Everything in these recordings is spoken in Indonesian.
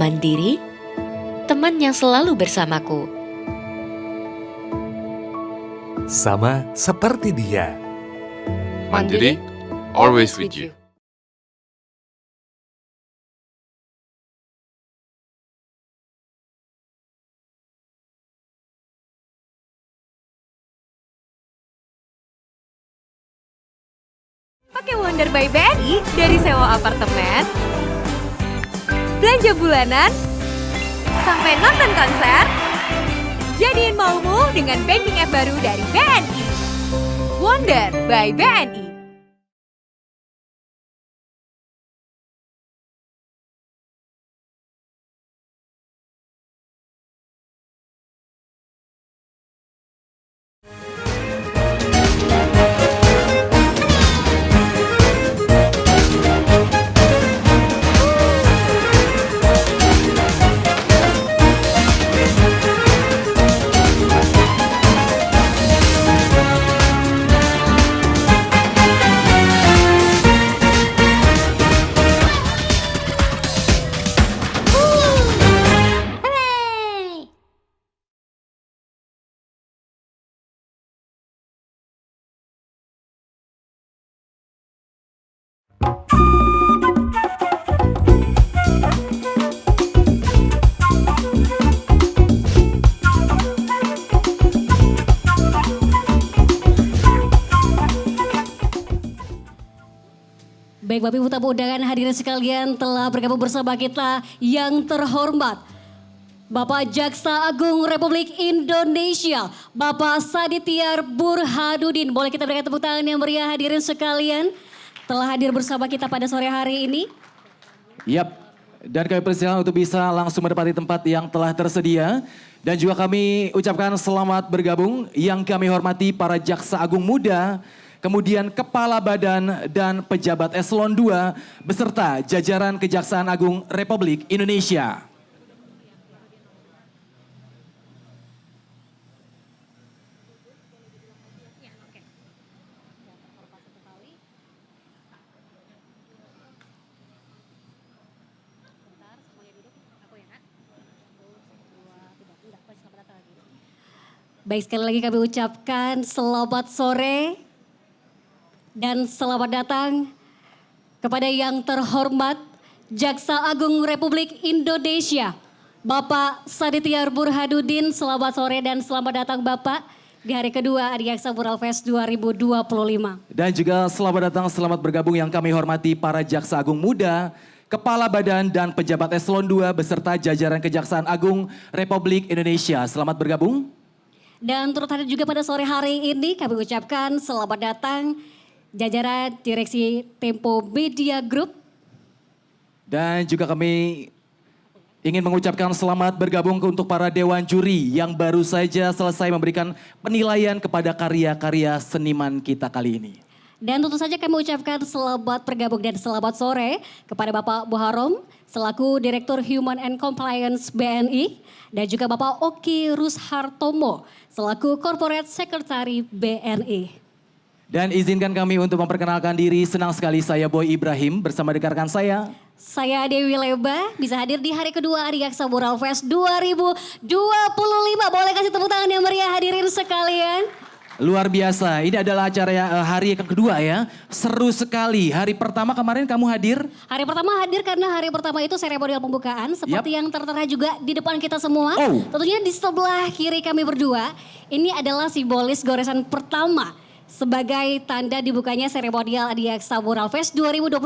Mandiri, teman yang selalu bersamaku. Sama seperti dia. Mandiri, always with you. Pakai Wonder by BNI dari sewa apartemen, belanja bulanan, sampai nonton konser. Jadiin maumu dengan banking app baru dari BNI. Wonder by BNI. Baik Bapak Ibu tamu undangan hadirin sekalian telah bergabung bersama kita yang terhormat Bapak Jaksa Agung Republik Indonesia, Bapak Sadityar Burhanuddin. Boleh kita berikan tepuk tangan yang meriah hadirin sekalian telah hadir bersama kita pada sore hari ini. Yap, dan kami persilakan untuk bisa langsung menempati tempat yang telah tersedia. Dan juga kami ucapkan selamat bergabung yang kami hormati para Jaksa Agung Muda, kemudian Kepala Badan dan Pejabat Eselon II beserta jajaran Kejaksaan Agung Republik Indonesia. Baik, sekali lagi kami ucapkan selamat sore dan selamat datang kepada yang terhormat Jaksa Agung Republik Indonesia, Bapak Sadityar Burhanuddin. Selamat sore dan selamat datang Bapak di hari kedua Adiaksa Buralfest 2025. Dan juga selamat datang, selamat bergabung yang kami hormati para Jaksa Agung Muda, Kepala Badan dan Pejabat Eselon II beserta jajaran Kejaksaan Agung Republik Indonesia. Selamat bergabung. Dan turut hadir juga pada sore hari ini kami ucapkan selamat datang jajaran Direksi Tempo Media Group. Dan juga kami ingin mengucapkan selamat bergabung untuk para Dewan Juri yang baru saja selesai memberikan penilaian kepada karya-karya seniman kita kali ini. Dan tentu saja kami ucapkan selamat bergabung dan selamat sore kepada Bapak Buharom selaku Direktur Human and Compliance BNI dan juga Bapak Oki Rushartomo selaku Corporate Secretary BNI. Dan izinkan kami untuk memperkenalkan diri, senang sekali saya Boy Ibrahim bersama rekan saya. Saya Dewi Leba bisa hadir di hari kedua Adiaksa Buralfest 2025. Boleh kasih tepuk tangan yang meriah hadirin sekalian. Luar biasa, ini adalah acara hari yang kedua ya. Seru sekali, hari pertama kemarin kamu hadir? Hari pertama hadir karena hari pertama itu seremonial pembukaan. Seperti yang tertera juga di depan kita semua. Oh. Tentunya di sebelah kiri kami berdua. Ini adalah simbolis goresan pertama sebagai tanda dibukanya seremonial Adiaksa Buralfest 2025.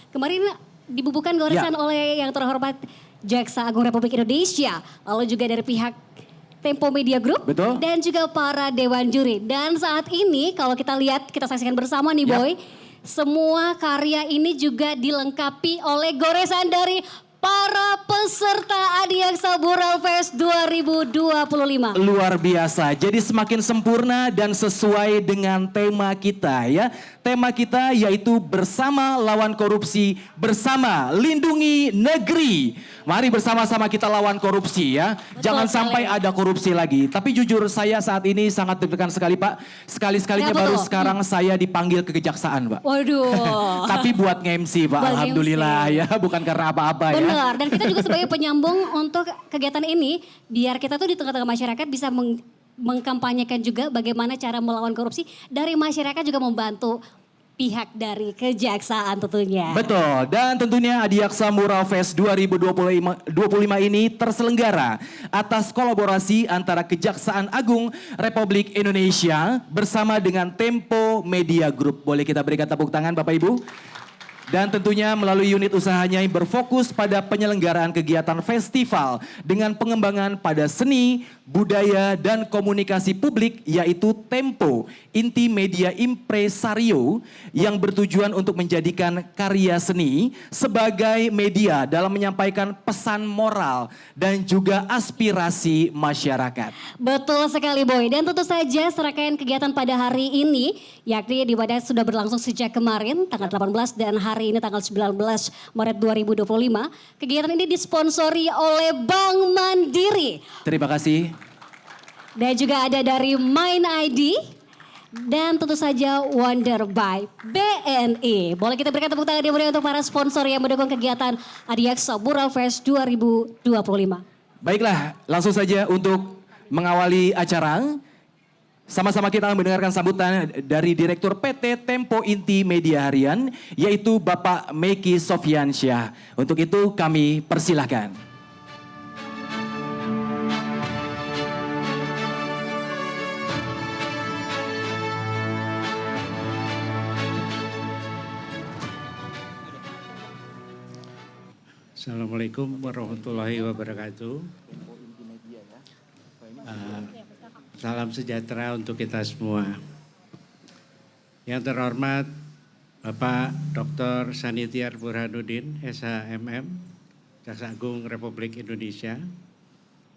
Kemarin dibubuhkan goresan oleh yang terhormat Jaksa Agung Republik Indonesia. Lalu juga dari pihak Tempo Media Group. Betul. Dan juga para Dewan Juri. Dan saat ini kalau kita lihat, kita saksikan bersama nih Boy. Semua karya ini juga dilengkapi oleh goresan dari para peserta Adiaksa Buralfest 2025. Luar biasa, jadi semakin sempurna dan sesuai dengan tema kita ya. Tema kita yaitu bersama lawan korupsi, bersama lindungi negeri. Mari bersama-sama kita lawan korupsi ya. Jangan sampai ada korupsi lagi. Tapi jujur saya saat ini sangat deg-degan sekali Pak. Sekali-sekalinya Kenapa baru tuh? sekarang saya dipanggil ke kejaksaan Pak. Waduh. Tapi buat nge-MC Pak, Buat alhamdulillah nge-MC. ya. Bukan karena apa-apa ya. Benar, dan kita juga sebagai penyambung untuk kegiatan ini, biar kita tuh di tengah-tengah masyarakat bisa mengkampanyekan juga bagaimana cara melawan korupsi, dari masyarakat juga membantu pihak dari kejaksaan tentunya. Betul, dan tentunya Adiaksa Mural Fest 2025 ini terselenggara atas kolaborasi antara Kejaksaan Agung Republik Indonesia bersama dengan Tempo Media Group. Boleh kita berikan tepuk tangan Bapak Ibu? Dan tentunya melalui unit usahanya yang berfokus pada penyelenggaraan kegiatan festival dengan pengembangan pada seni, budaya, dan komunikasi publik yaitu Tempo, Inti Media Impresario yang bertujuan untuk menjadikan karya seni sebagai media dalam menyampaikan pesan moral dan juga aspirasi masyarakat. Betul sekali Boy, dan tentu saja serangkaian kegiatan pada hari ini, yakni di mana sudah berlangsung sejak kemarin tanggal 18 dan hari ini tanggal 19 Maret 2025. Kegiatan ini disponsori oleh Bank Mandiri. Terima kasih. Dan juga ada dari Mind ID. Dan tentu saja Wonder by BNI. Boleh kita berikan tepuk tangan yang meriah untuk para sponsor yang mendukung kegiatan Adiaksa Mural Fest 2025. Baiklah, langsung saja untuk mengawali acara. Sama-sama kita mendengarkan sambutan dari Direktur PT Tempo Inti Media Harian, yaitu Bapak Meki Sofyansyah. Untuk itu kami persilahkan. Assalamualaikum warahmatullahi wabarakatuh. Salam sejahtera untuk kita semua. Yang terhormat Bapak Dr. Sanitiar Burhanuddin, SHMM, Jaksa Agung Republik Indonesia,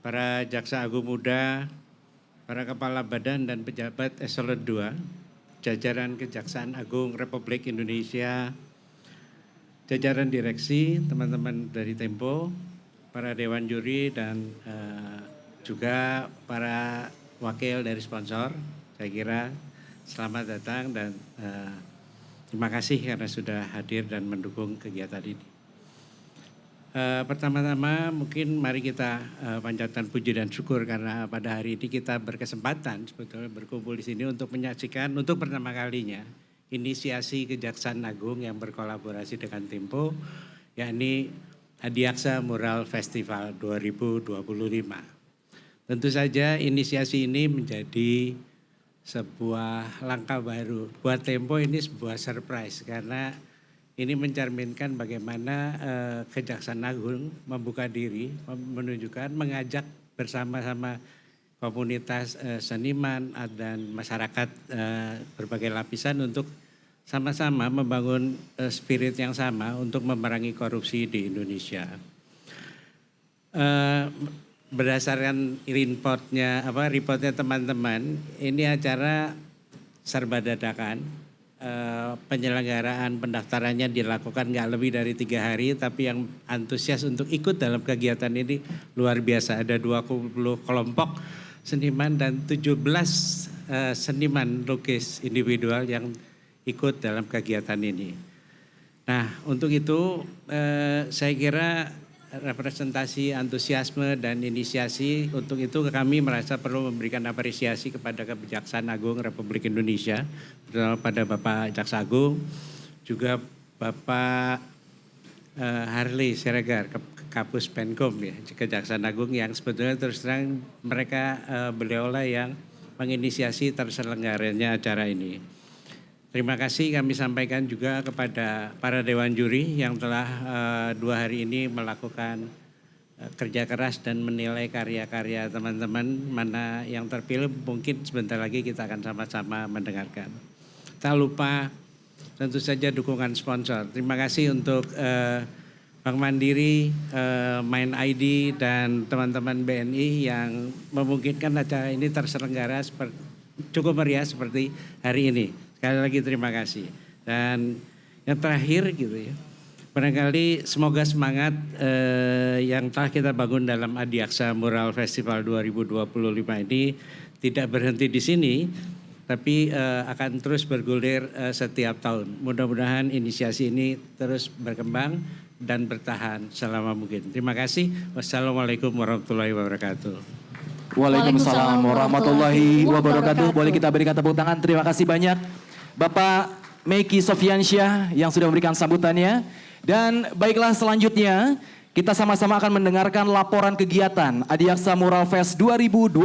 para Jaksa Agung Muda, para Kepala Badan dan Pejabat Eselon II, jajaran Kejaksaan Agung Republik Indonesia, jajaran direksi, teman-teman dari Tempo, para dewan juri dan juga para wakil dari sponsor. Saya kira selamat datang dan terima kasih karena sudah hadir dan mendukung kegiatan ini. Pertama-tama mungkin mari kita panjatkan puji dan syukur karena pada hari ini kita berkesempatan sebetulnya berkumpul di sini untuk menyaksikan untuk pertama kalinya inisiasi Kejaksaan Agung yang berkolaborasi dengan Tempo, yakni Adiaksa Mural Festival 2025. Tentu saja inisiasi ini menjadi sebuah langkah baru. Buat Tempo ini sebuah surprise karena ini mencerminkan bagaimana Kejaksaan Agung membuka diri, menunjukkan, mengajak bersama-sama komunitas seniman dan masyarakat berbagai lapisan untuk sama-sama membangun spirit yang sama untuk memerangi korupsi di Indonesia. Berdasarkan reportnya teman-teman, ini acara serba dadakan. Penyelenggaraan pendaftarannya dilakukan nggak lebih dari 3 hari, tapi yang antusias untuk ikut dalam kegiatan ini luar biasa. Ada 20 kelompok seniman dan 17 seniman lukis individual yang ikut dalam kegiatan ini. Nah, untuk itu saya kira representasi antusiasme dan inisiasi, untuk itu kami merasa perlu memberikan apresiasi kepada Kejaksaan Agung Republik Indonesia, pada Bapak Jaksa Agung, juga Bapak Harley Siregar, Kapus Penkom ya, Kejaksaan Agung yang sebetulnya terus terang mereka beliaulah yang menginisiasi terselenggaranya acara ini. Terima kasih kami sampaikan juga kepada para dewan juri yang telah 2 hari ini melakukan kerja keras dan menilai karya-karya teman-teman. Mana yang terpilih mungkin sebentar lagi kita akan sama-sama mendengarkan. Tak lupa tentu saja dukungan sponsor. Terima kasih untuk Bank Mandiri, Mind ID dan teman-teman BNI yang memungkinkan acara ini terselenggara cukup meriah seperti hari ini. Sekali lagi terima kasih. Dan yang terakhir gitu ya, barangkali semoga semangat yang telah kita bangun dalam Adiaksa Mural Festival 2025 ini tidak berhenti di sini, tapi akan terus bergulir setiap tahun. Mudah-mudahan inisiasi ini terus berkembang dan bertahan selama mungkin. Terima kasih. Wassalamualaikum warahmatullahi wabarakatuh. Waalaikumsalam warahmatullahi wabarakatuh. Boleh kita berikan tepuk tangan. Terima kasih banyak Bapak Meki Sofiansyah yang sudah memberikan sambutannya. Dan baiklah selanjutnya kita sama-sama akan mendengarkan laporan kegiatan Adiaksa Mural Fest 2025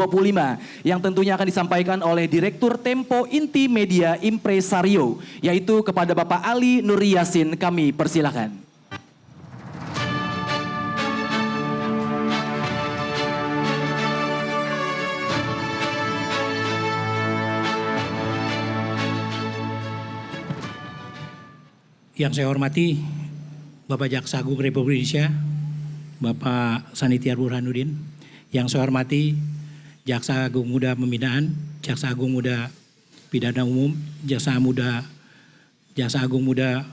yang tentunya akan disampaikan oleh Direktur Tempo Inti Media Impresario, yaitu kepada Bapak Ali Nur Yasin. Kami persilakan. Yang saya hormati Bapak Jaksa Agung Republik Indonesia, Bapak Sanitiar Burhanuddin. Yang saya hormati Jaksa Agung Muda Pembinaan, Jaksa Agung Muda Pidana Umum, Jaksa Agung Muda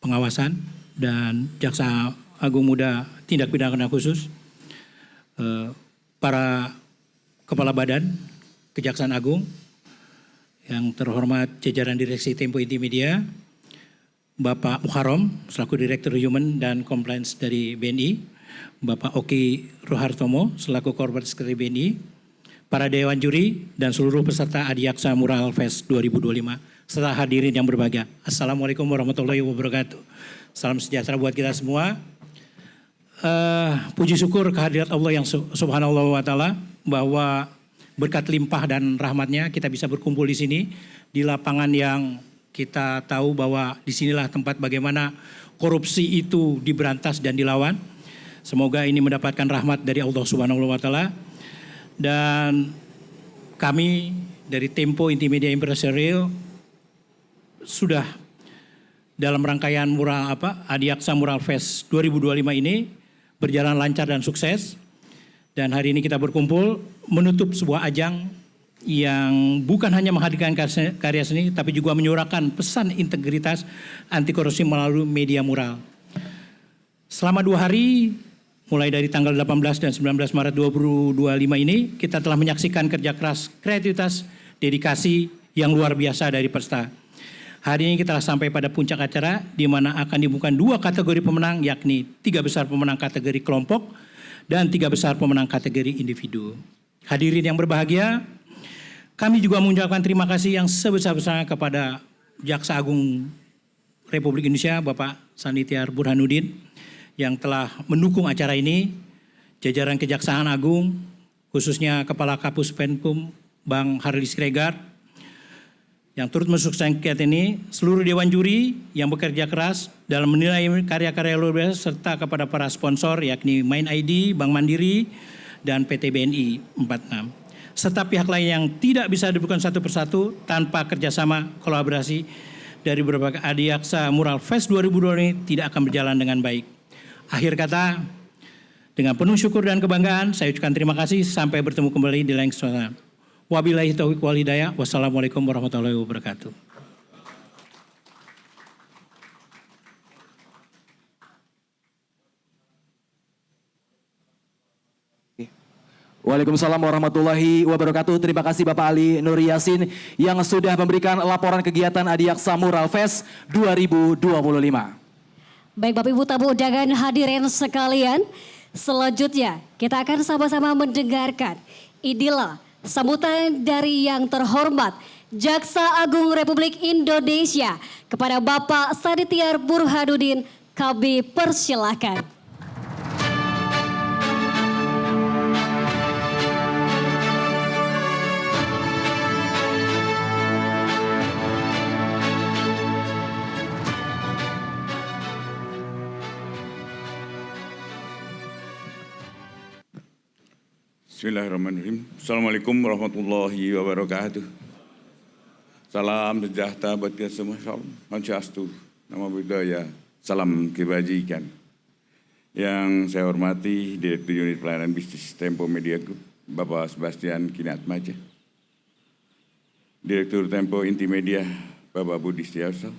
Pengawasan, dan Jaksa Agung Muda Tindak Pidana Khusus, para Kepala Badan Kejaksaan Agung, yang terhormat jajaran Direksi Tempo Inti Media, Bapak Muharram selaku Direktur Human dan Compliance dari BNI, Bapak Oki Rohartomo selaku Corporate Secretary BNI, para Dewan Juri dan seluruh peserta Adiaksa Mural Fest 2025, serta hadirin yang berbahagia. Assalamualaikum warahmatullahi wabarakatuh. Salam sejahtera buat kita semua. Puji syukur kehadirat Allah yang subhanallah wa ta'ala bahwa berkat limpah dan rahmatnya kita bisa berkumpul di sini di lapangan yang kita tahu bahwa disinilah tempat bagaimana korupsi itu diberantas dan dilawan. Semoga ini mendapatkan rahmat dari Allah Subhanahu wa Ta'ala. Dan kami dari Tempo Inti Media Impresario sudah dalam rangkaian Adiaksa Mural Fest 2025 ini berjalan lancar dan sukses. Dan hari ini kita berkumpul menutup sebuah ajang yang bukan hanya menghadirkan karya seni, tapi juga menyuarakan pesan integritas anti korupsi melalui media mural. Selama 2 hari, mulai dari tanggal 18 dan 19 Maret 2025 ini, kita telah menyaksikan kerja keras, kreativitas, dedikasi yang luar biasa dari peserta. Hari ini kita telah sampai pada puncak acara, di mana akan dibuka 2 kategori pemenang, yakni 3 besar pemenang kategori kelompok dan 3 besar pemenang kategori individu. Hadirin yang berbahagia, kami juga mengucapkan terima kasih yang sebesar-besarnya kepada Jaksa Agung Republik Indonesia, Bapak Sanitiar Burhanuddin, yang telah mendukung acara ini, jajaran Kejaksaan Agung, khususnya Kepala Kapus Penkum, Bang Harli Siregar, yang turut mensukseskan kegiatan ini, seluruh Dewan Juri yang bekerja keras dalam menilai karya-karya luar biasa, serta kepada para sponsor, yakni Main ID, Bank Mandiri, dan PT BNI 46. Serta pihak lain yang tidak bisa disebutkan satu persatu tanpa kerjasama kolaborasi dari berbagai Adiaksa Mural Fest 2020 ini tidak akan berjalan dengan baik. Akhir kata, dengan penuh syukur dan kebanggaan, saya ucapkan terima kasih sampai bertemu kembali di lain kesempatan. Wabillahi taufiq wal hidayah. Wassalamualaikum warahmatullahi wabarakatuh. Waalaikumsalam warahmatullahi wabarakatuh. Terima kasih Bapak Ali Nur Yasin yang sudah memberikan laporan kegiatan Adiaksa Mural Fest 2025. Baik Bapak Ibu tamu undangan hadirin sekalian, selanjutnya kita akan sama-sama mendengarkan inilah sambutan dari yang terhormat Jaksa Agung Republik Indonesia kepada Bapak Sanitiar Burhanuddin. Kami persilakan. Bismillahirrahmanirrahim. Assalamualaikum warahmatullahi wabarakatuh. Salam sejahtera buat kita semua. Salam Swastiastu, Namo Buddhaya, salam kebajikan. Yang saya hormati Direktur Unit Pelayanan Bisnis Tempo Media Group, Bapak Sebastian Kinatmaja. Direktur Tempo Inti Media Bapak Budi Setiarso,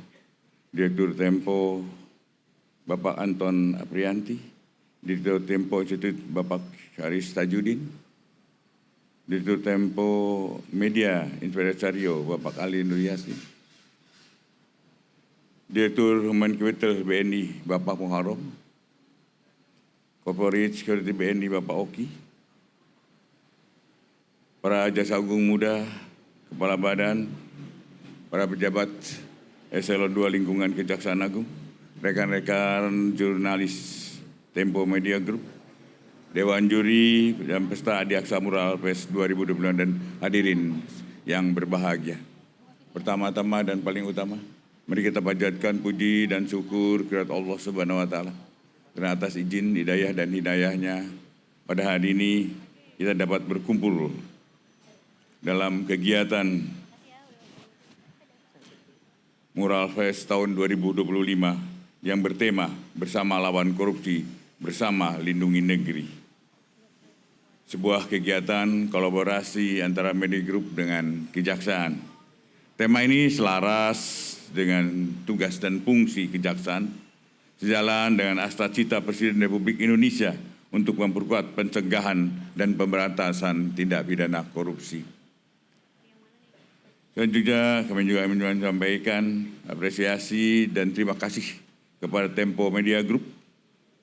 Direktur Tempo Bapak Anton Aprianti, Direktur Tempo Institut Bapak Haris Tajudin, Direktur Tempo Media Inventario Bapak Ali Nuryasin, Direktur Human Capital BNI Bapak Muharram, Corporate Security BNI Bapak Oki, para Jaksa Agung Muda, Kepala Badan, para pejabat Eselon 2 Lingkungan Kejaksaan Agung, rekan-rekan jurnalis Tempo Media Group, Dewan Juri dan peserta Adiaksa Mural Fest 2029 dan hadirin yang berbahagia. Pertama-tama dan paling utama, mari kita panjatkan puji dan syukur kepada Allah Subhanahu wa taala karena atas izin, hidayah dan hidayahnya pada hari ini kita dapat berkumpul dalam kegiatan Mural Fest tahun 2025 yang bertema Bersama Lawan Korupsi, Bersama Lindungi Negeri. Sebuah kegiatan kolaborasi antara Media Group dengan Kejaksaan. Tema ini selaras dengan tugas dan fungsi Kejaksaan, sejalan dengan cita Presiden Republik Indonesia untuk memperkuat pencegahan dan pemberantasan tindak pidana korupsi. Selanjutnya kami juga menyampaikan apresiasi dan terima kasih kepada Tempo Media Group,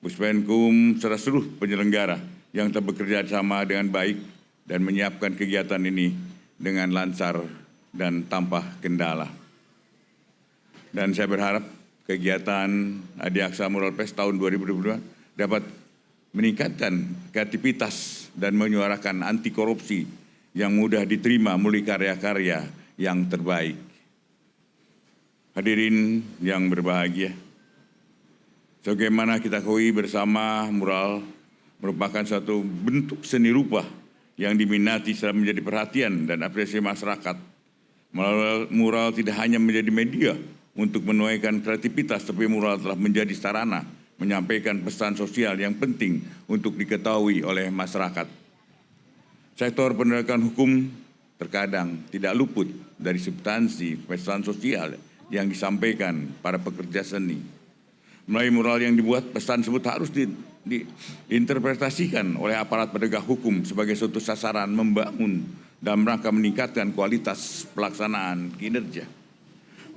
Puspenkum, serta seluruh penyelenggara yang telah bekerja sama dengan baik dan menyiapkan kegiatan ini dengan lancar dan tanpa kendala. Dan saya berharap kegiatan Adiaksa Mural Fest tahun 2022 dapat meningkatkan kreativitas dan menyuarakan anti korupsi yang mudah diterima melalui karya-karya yang terbaik. Hadirin yang berbahagia, sebagaimana kita ketahui bersama, mural merupakan satu bentuk seni rupa yang diminati serta menjadi perhatian dan apresiasi masyarakat. Mural tidak hanya menjadi media untuk menuaikan kreativitas, tapi mural telah menjadi sarana menyampaikan pesan sosial yang penting untuk diketahui oleh masyarakat. Sektor penegakan hukum terkadang tidak luput dari substansi pesan sosial yang disampaikan para pekerja seni. Melalui mural yang dibuat, pesan tersebut harus diinterpretasikan oleh aparat penegak hukum sebagai suatu sasaran membangun dalam rangka meningkatkan kualitas pelaksanaan kinerja.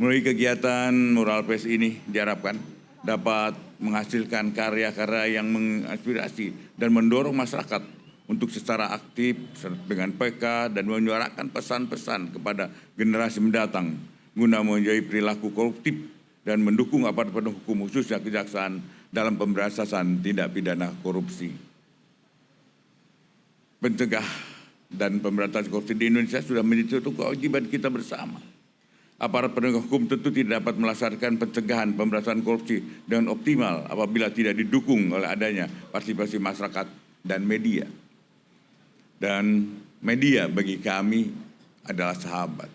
Melalui kegiatan Mural Fest ini diharapkan dapat menghasilkan karya-karya yang menginspirasi dan mendorong masyarakat untuk secara aktif dengan PK dan menyuarakan pesan-pesan kepada generasi mendatang guna menjauhi perilaku koruptif dan mendukung aparat penegak hukum khususnya Kejaksaan dalam pemberantasan tindak pidana korupsi. Pencegah dan pemberantasan korupsi di Indonesia sudah menjadi suatu kewajiban kita bersama. Aparat penegak hukum tentu tidak dapat melaksanakan pencegahan pemberantasan korupsi dengan optimal apabila tidak didukung oleh adanya partisipasi masyarakat dan media. Dan media bagi kami adalah sahabat.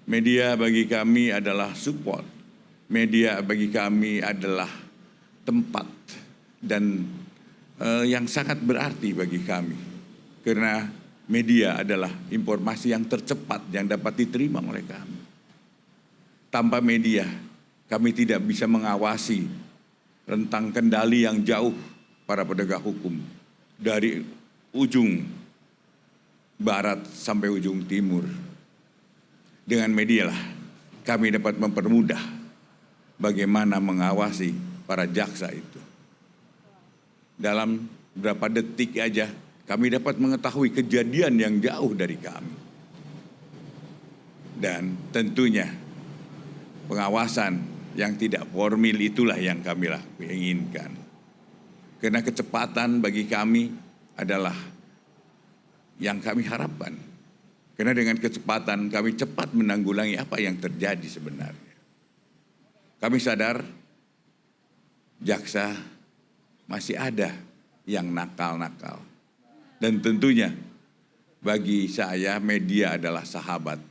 Media bagi kami adalah support. Media bagi kami adalah tempat dan yang sangat berarti bagi kami. Karena media adalah informasi yang tercepat yang dapat diterima oleh kami. Tanpa media, kami tidak bisa mengawasi rentang kendali yang jauh para penegak hukum dari ujung barat sampai ujung timur. Dengan media lah kami dapat mempermudah bagaimana mengawasi para jaksa itu. Dalam beberapa detik aja kami dapat mengetahui kejadian yang jauh dari kami. Dan tentunya pengawasan yang tidak formil itulah yang kami inginkan. Karena kecepatan bagi kami adalah yang kami harapkan. Karena dengan kecepatan kami cepat menanggulangi apa yang terjadi sebenarnya. Kami sadar jaksa masih ada yang nakal-nakal. Dan tentunya bagi saya media adalah sahabat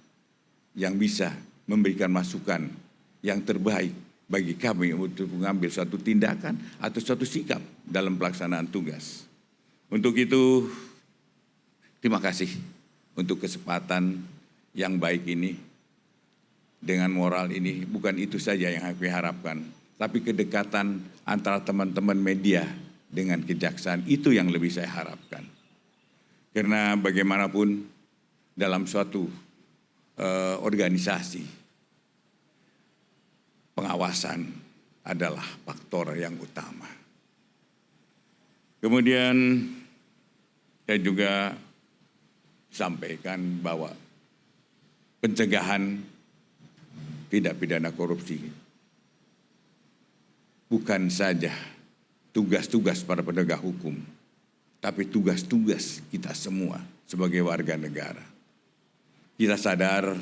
yang bisa memberikan masukan yang terbaik bagi kami untuk mengambil suatu tindakan atau suatu sikap dalam pelaksanaan tugas. Untuk itu, terima kasih untuk kesempatan yang baik ini. dengan moral ini, bukan itu saja yang kami harapkan, tapi kedekatan antara teman-teman media dengan kejaksaan, itu yang lebih saya harapkan. Karena bagaimanapun dalam suatu organisasi, pengawasan adalah faktor yang utama. Kemudian saya juga sampaikan bahwa pencegahan tindak pidana korupsi bukan saja tugas-tugas para penegak hukum, tapi tugas-tugas kita semua sebagai warga negara. Kita sadar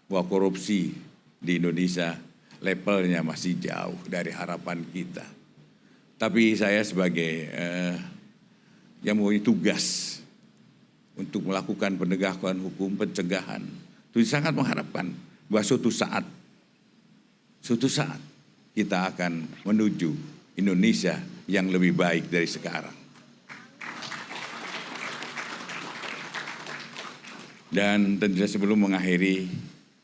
bahwa korupsi di Indonesia levelnya masih jauh dari harapan kita. Tapi saya sebagai yang mempunyai tugas untuk melakukan penegakan hukum, pencegahan, itu sangat mengharapkan bahwa suatu saat kita akan menuju Indonesia yang lebih baik dari sekarang. Dan tentunya sebelum mengakhiri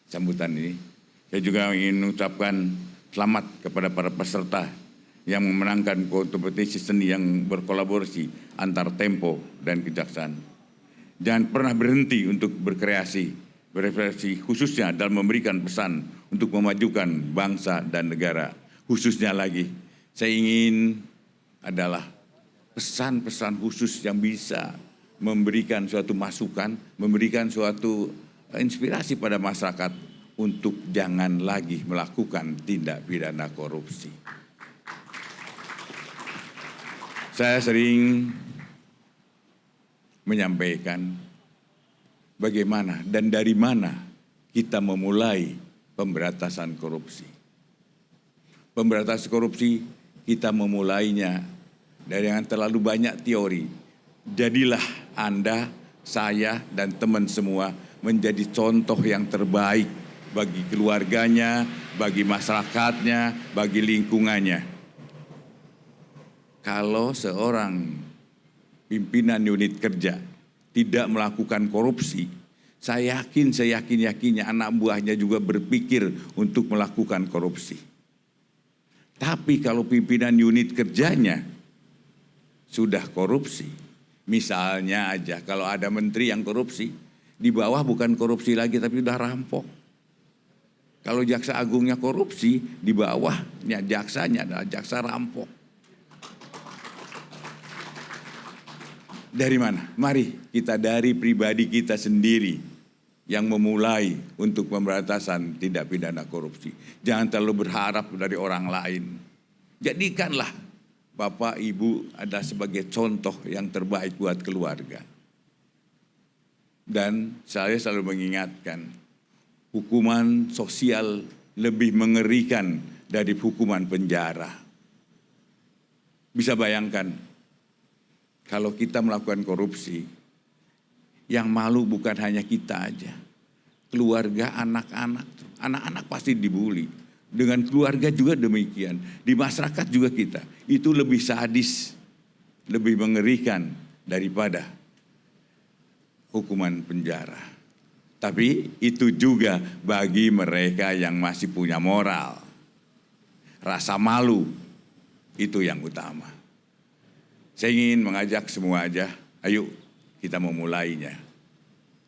sambutan ini, saya juga ingin mengucapkan selamat kepada para peserta yang memenangkan kompetisi seni yang berkolaborasi antar Tempo dan Kejaksaan. Jangan pernah berhenti untuk berkreasi khususnya dalam memberikan pesan untuk memajukan bangsa dan negara. Khususnya lagi, saya ingin adalah pesan-pesan khusus yang bisa memberikan suatu masukan, memberikan suatu inspirasi pada masyarakat untuk jangan lagi melakukan tindak pidana korupsi. Saya sering menyampaikan bagaimana dan dari mana kita memulai pemberantasan korupsi. Pemberantasan korupsi kita memulainya dari yang terlalu banyak teori. Jadilah Anda, saya, dan teman semua menjadi contoh yang terbaik bagi keluarganya, bagi masyarakatnya, bagi lingkungannya. Kalau seorang pimpinan unit kerja tidak melakukan korupsi, saya yakin anak buahnya juga berpikir untuk melakukan korupsi. Tapi kalau pimpinan unit kerjanya sudah korupsi, misalnya aja kalau ada menteri yang korupsi, di bawah bukan korupsi lagi tapi sudah rampok. Kalau jaksa agungnya korupsi, di bawahnya jaksanya adalah jaksa rampok. Dari mana? Mari kita dari pribadi kita sendiri yang memulai untuk pemberantasan tindak pidana korupsi. Jangan terlalu berharap dari orang lain. Jadikanlah Bapak Ibu ada sebagai contoh yang terbaik buat keluarga. Dan saya selalu mengingatkan, hukuman sosial lebih mengerikan dari hukuman penjara. Bisa bayangkan, kalau kita melakukan korupsi, yang malu bukan hanya kita aja. Keluarga, anak-anak pasti dibully. Dengan keluarga juga demikian. Di masyarakat juga kita. Itu lebih sadis, lebih mengerikan daripada hukuman penjara. Tapi itu juga bagi mereka yang masih punya moral. Rasa malu, itu yang utama. Saya ingin mengajak semua aja, ayo kita memulainya.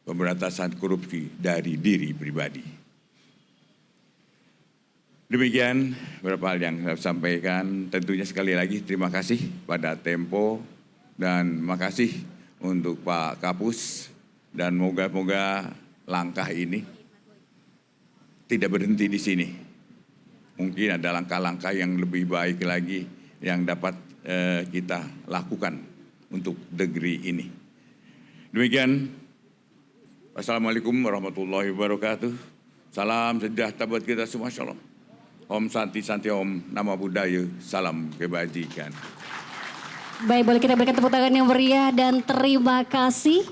Pemberantasan korupsi dari diri pribadi. Demikian beberapa hal yang saya sampaikan. Tentunya sekali lagi terima kasih pada Tempo dan makasih untuk Pak Kapus. Dan moga-moga langkah ini tidak berhenti di sini. Mungkin ada langkah-langkah yang lebih baik lagi yang dapat kita lakukan untuk negeri ini. Demikian, Assalamualaikum warahmatullahi wabarakatuh. Salam sejahtera buat kita semua, shalom. Om Santi Santi Om, nama budaya, salam kebajikan. Baik, boleh kita berikan tepuk tangan yang meriah dan terima kasih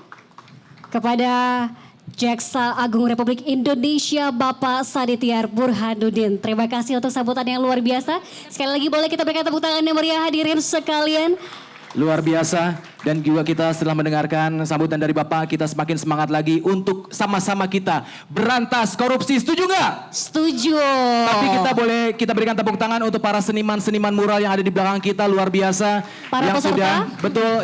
kepada Jaksa Agung Republik Indonesia Bapak Sadityar Burhanuddin. Terima kasih untuk sambutan yang luar biasa. Sekali lagi boleh kita berikan tepuk tangan yang meriah hadirin sekalian. Luar biasa. Dan juga kita setelah mendengarkan sambutan dari Bapak, kita semakin semangat lagi untuk sama-sama kita berantas korupsi. Setuju nggak? Setuju. Tapi kita berikan tepuk tangan untuk para seniman-seniman mural yang ada di belakang kita, luar biasa. Para yang peserta?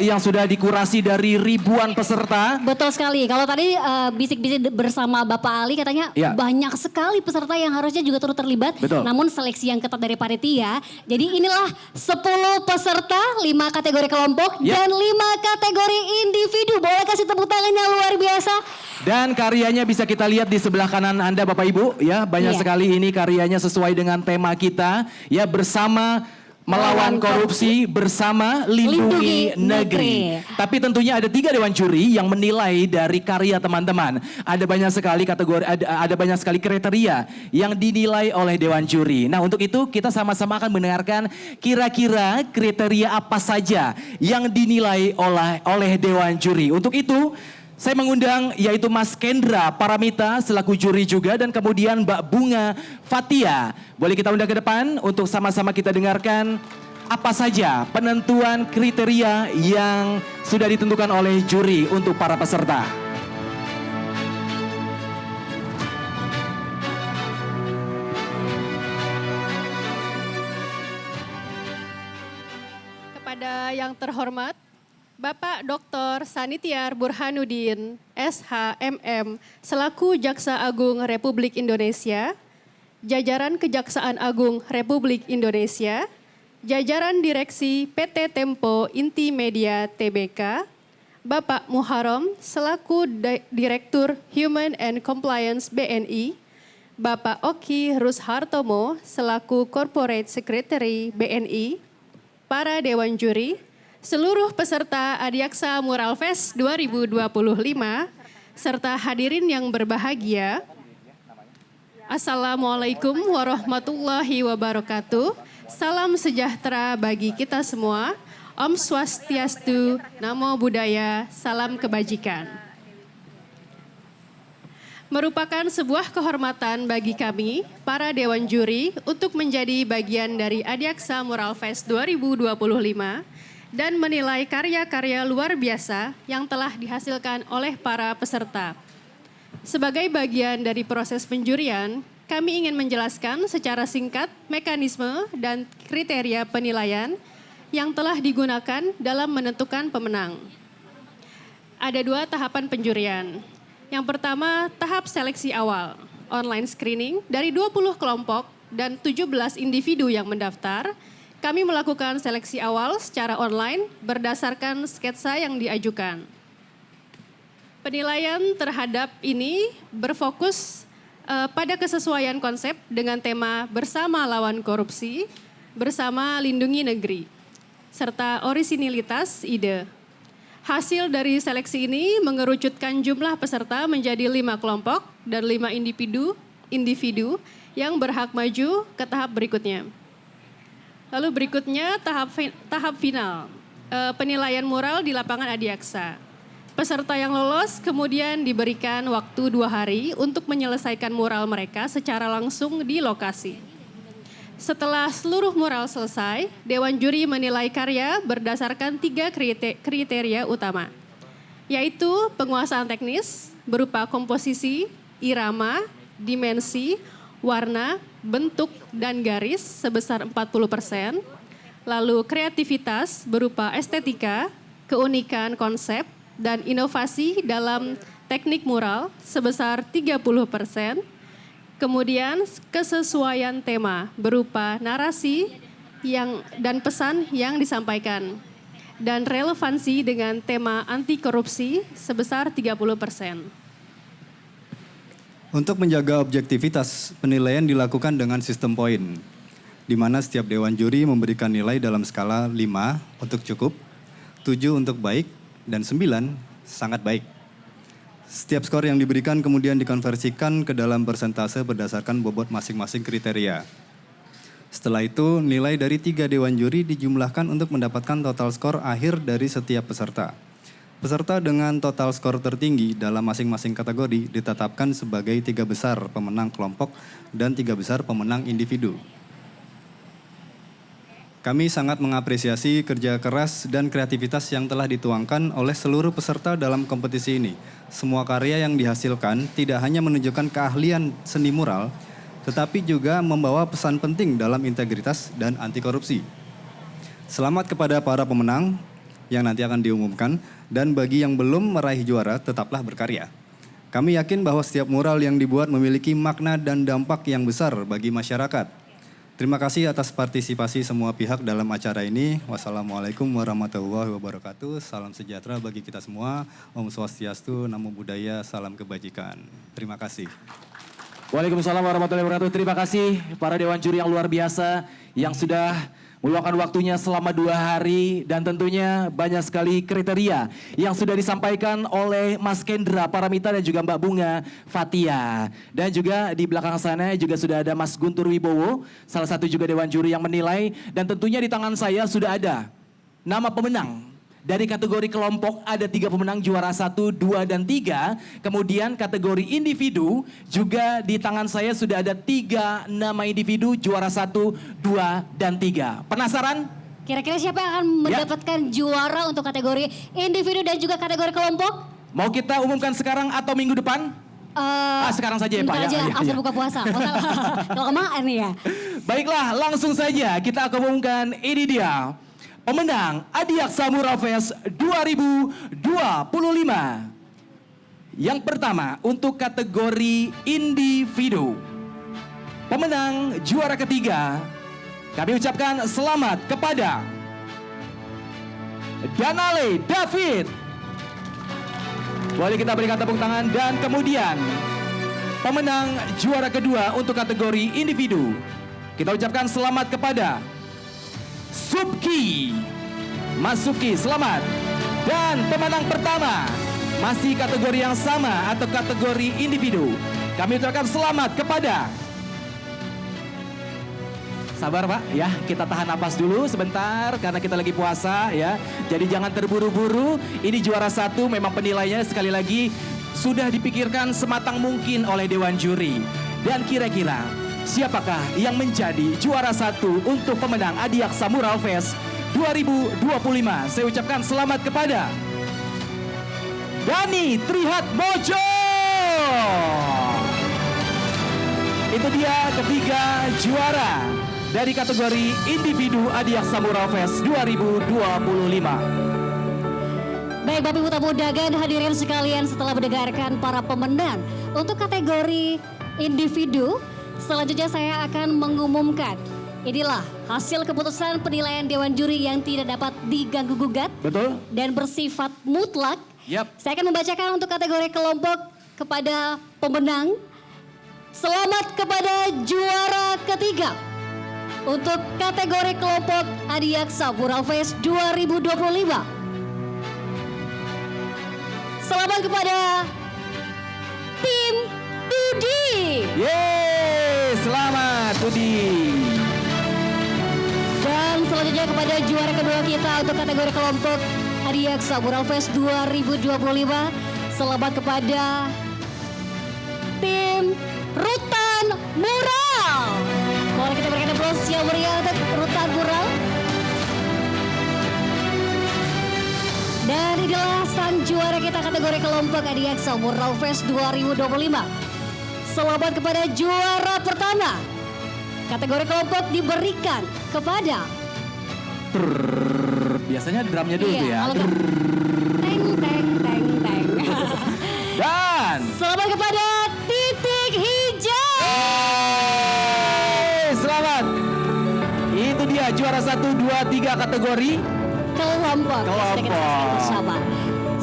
yang sudah dikurasi dari ribuan peserta. Betul sekali. Kalau tadi bisik-bisik bersama Bapak Ali katanya Ya. banyak sekali peserta yang harusnya juga turut terlibat. Betul. Namun seleksi yang ketat dari panitia. Jadi inilah 10 peserta, 5 kategori kelompok Ya. dan 5 kategori individu. Boleh kasih tepuk tangan yang luar biasa. Dan karyanya bisa kita lihat di sebelah kanan Anda Bapak Ibu ya, banyak Iya. sekali ini karyanya sesuai dengan tema kita ya, bersama melawan korupsi, bersama lindungi negeri. Tapi tentunya ada 3 dewan juri yang menilai dari karya teman-teman. Ada banyak sekali kategori, ada banyak sekali kriteria yang dinilai oleh dewan juri. Nah, untuk itu kita sama-sama akan mendengarkan kira-kira kriteria apa saja yang dinilai oleh dewan juri. Untuk itu saya mengundang yaitu Mas Kendra Paramita selaku juri juga, dan kemudian Mbak Bunga Fatia. Boleh kita undang ke depan untuk sama-sama kita dengarkan apa saja penentuan kriteria yang sudah ditentukan oleh juri untuk para peserta. Kepada yang terhormat Bapak Dr. Sanitiar Burhanuddin, SHMM, selaku Jaksa Agung Republik Indonesia, jajaran Kejaksaan Agung Republik Indonesia, jajaran Direksi PT Tempo Inti Media Tbk, Bapak Muharram selaku Direktur Human and Compliance BNI, Bapak Oki Rushartomo selaku Corporate Secretary BNI, para Dewan Juri, seluruh peserta Adiaksa Mural Fest 2025, serta hadirin yang berbahagia, Assalamualaikum warahmatullahi wabarakatuh. Salam sejahtera bagi kita semua. Om Swastiastu, Namo Buddhaya, salam kebajikan. Merupakan sebuah kehormatan bagi kami, para Dewan Juri, untuk menjadi bagian dari Adiaksa Mural Fest 2025, dan menilai karya-karya luar biasa yang telah dihasilkan oleh para peserta. Sebagai bagian dari proses penjurian, kami ingin menjelaskan secara singkat mekanisme dan kriteria penilaian yang telah digunakan dalam menentukan pemenang. Ada 2 tahapan penjurian. Yang pertama, tahap seleksi awal, online screening dari 20 kelompok dan 17 individu yang mendaftar. Kami melakukan seleksi awal secara online berdasarkan sketsa yang diajukan. Penilaian terhadap ini berfokus pada kesesuaian konsep dengan tema bersama lawan korupsi, bersama lindungi negeri, serta orisinilitas ide. Hasil dari seleksi ini mengerucutkan jumlah peserta menjadi 5 kelompok dan 5 individu yang berhak maju ke tahap berikutnya. Lalu berikutnya tahap final, penilaian mural di lapangan Adiaksa. Peserta yang lolos kemudian diberikan waktu 2 hari untuk menyelesaikan mural mereka secara langsung di lokasi. Setelah seluruh mural selesai, Dewan Juri menilai karya berdasarkan 3 kriteria utama, yaitu penguasaan teknis berupa komposisi, irama, dimensi, warna, bentuk, dan garis sebesar 40%, lalu kreativitas berupa estetika, keunikan konsep, dan inovasi dalam teknik mural sebesar 30%, kemudian kesesuaian tema berupa narasi dan pesan yang disampaikan, dan relevansi dengan tema anti korupsi sebesar 30%. Untuk menjaga objektivitas, penilaian dilakukan dengan sistem poin, di mana setiap dewan juri memberikan nilai dalam skala 5 untuk cukup, 7 untuk baik, dan 9 sangat baik. Setiap skor yang diberikan kemudian dikonversikan ke dalam persentase berdasarkan bobot masing-masing kriteria. Setelah itu, nilai dari 3 dewan juri dijumlahkan untuk mendapatkan total skor akhir dari setiap peserta. Peserta dengan total skor tertinggi dalam masing-masing kategori ditetapkan sebagai 3 besar pemenang kelompok dan 3 besar pemenang individu. Kami sangat mengapresiasi kerja keras dan kreativitas yang telah dituangkan oleh seluruh peserta dalam kompetisi ini. Semua karya yang dihasilkan tidak hanya menunjukkan keahlian seni mural, tetapi juga membawa pesan penting dalam integritas dan anti korupsi. Selamat kepada para pemenang yang nanti akan diumumkan, dan bagi yang belum meraih juara, tetaplah berkarya. Kami yakin bahwa setiap mural yang dibuat memiliki makna dan dampak yang besar bagi masyarakat. Terima kasih atas partisipasi semua pihak dalam acara ini. Wassalamualaikum warahmatullahi wabarakatuh. Salam sejahtera bagi kita semua. Om Swastiastu, Namo Buddhaya, salam kebajikan. Terima kasih. Waalaikumsalam warahmatullahi wabarakatuh. Terima kasih para dewan juri yang luar biasa yang sudah meluangkan waktunya selama 2 hari dan tentunya banyak sekali kriteria yang sudah disampaikan oleh Mas Kendra Paramita dan juga Mbak Bunga Fatia. Dan juga di belakang sana juga sudah ada Mas Guntur Wibowo, salah satu juga dewan juri yang menilai. Dan tentunya di tangan saya sudah ada nama pemenang. Dari kategori kelompok ada 3 pemenang, juara 1, 2, dan 3. Kemudian kategori individu juga di tangan saya sudah ada 3 nama individu, juara 1, 2, dan 3. Penasaran? Kira-kira siapa yang akan mendapatkan juara untuk kategori individu dan juga kategori kelompok? Mau kita umumkan sekarang atau minggu depan? Sekarang saja ya Pak. Aja, after buka puasa. Kalau kemarin ya. Baiklah, langsung saja kita akan umumkan. Ini dia pemenang Adiaksa Mural Fest 2025. Yang pertama untuk kategori individu. Pemenang juara ketiga, kami ucapkan selamat kepada Danale David. Boleh kita berikan tepuk tangan. Dan kemudian pemenang juara kedua untuk kategori individu, kita ucapkan selamat kepada Subki. Mas Subki, selamat. Dan pemenang pertama, masih kategori yang sama atau kategori individu, kami ucapkan selamat kepada... Sabar Pak, ya kita tahan napas dulu sebentar karena kita lagi puasa ya. Jadi jangan terburu-buru, ini juara 1 memang penilaiannya sekali lagi sudah dipikirkan sematang mungkin oleh Dewan Juri. Dan kira-kira siapakah yang menjadi juara 1 untuk pemenang Adiaksa Mural Fest 2025? Saya ucapkan selamat kepada Dani Trihat Mojo. Itu dia ketiga juara dari kategori individu Adiaksa Mural Fest 2025. Baik Bapak Ibu tamu undangan, hadirin sekalian, setelah mendengarkan para pemenang untuk kategori individu, selanjutnya saya akan mengumumkan. Inilah hasil keputusan penilaian Dewan Juri yang tidak dapat diganggu-gugat. Betul. Dan bersifat mutlak. Saya akan membacakan untuk kategori kelompok kepada pemenang. Selamat kepada juara ketiga. Untuk kategori kelompok Adiaksa Mural Fest 2025. Selamat kepada tim Tudi. Yeay, selamat Tudi. Dan selanjutnya kepada juara kedua kita untuk kategori kelompok Adiaksa Mural Fest 2025. Selamat kepada tim Rutan Mural. Boleh kita berikan aplaus yang meriah untuk Rutan Mural. Dan inilah sang juara kita kategori kelompok Adiaksa Mural Fest 2025. Selamat kepada juara pertama. Kategori kelompok diberikan kepada... Biasanya drumnya dulu iya, ya. Teng, teng, teng, teng. Dan selamat kepada Titik Hijau. Selamat. Itu dia juara 1, 2, 3 kategori kelompok. Bersama.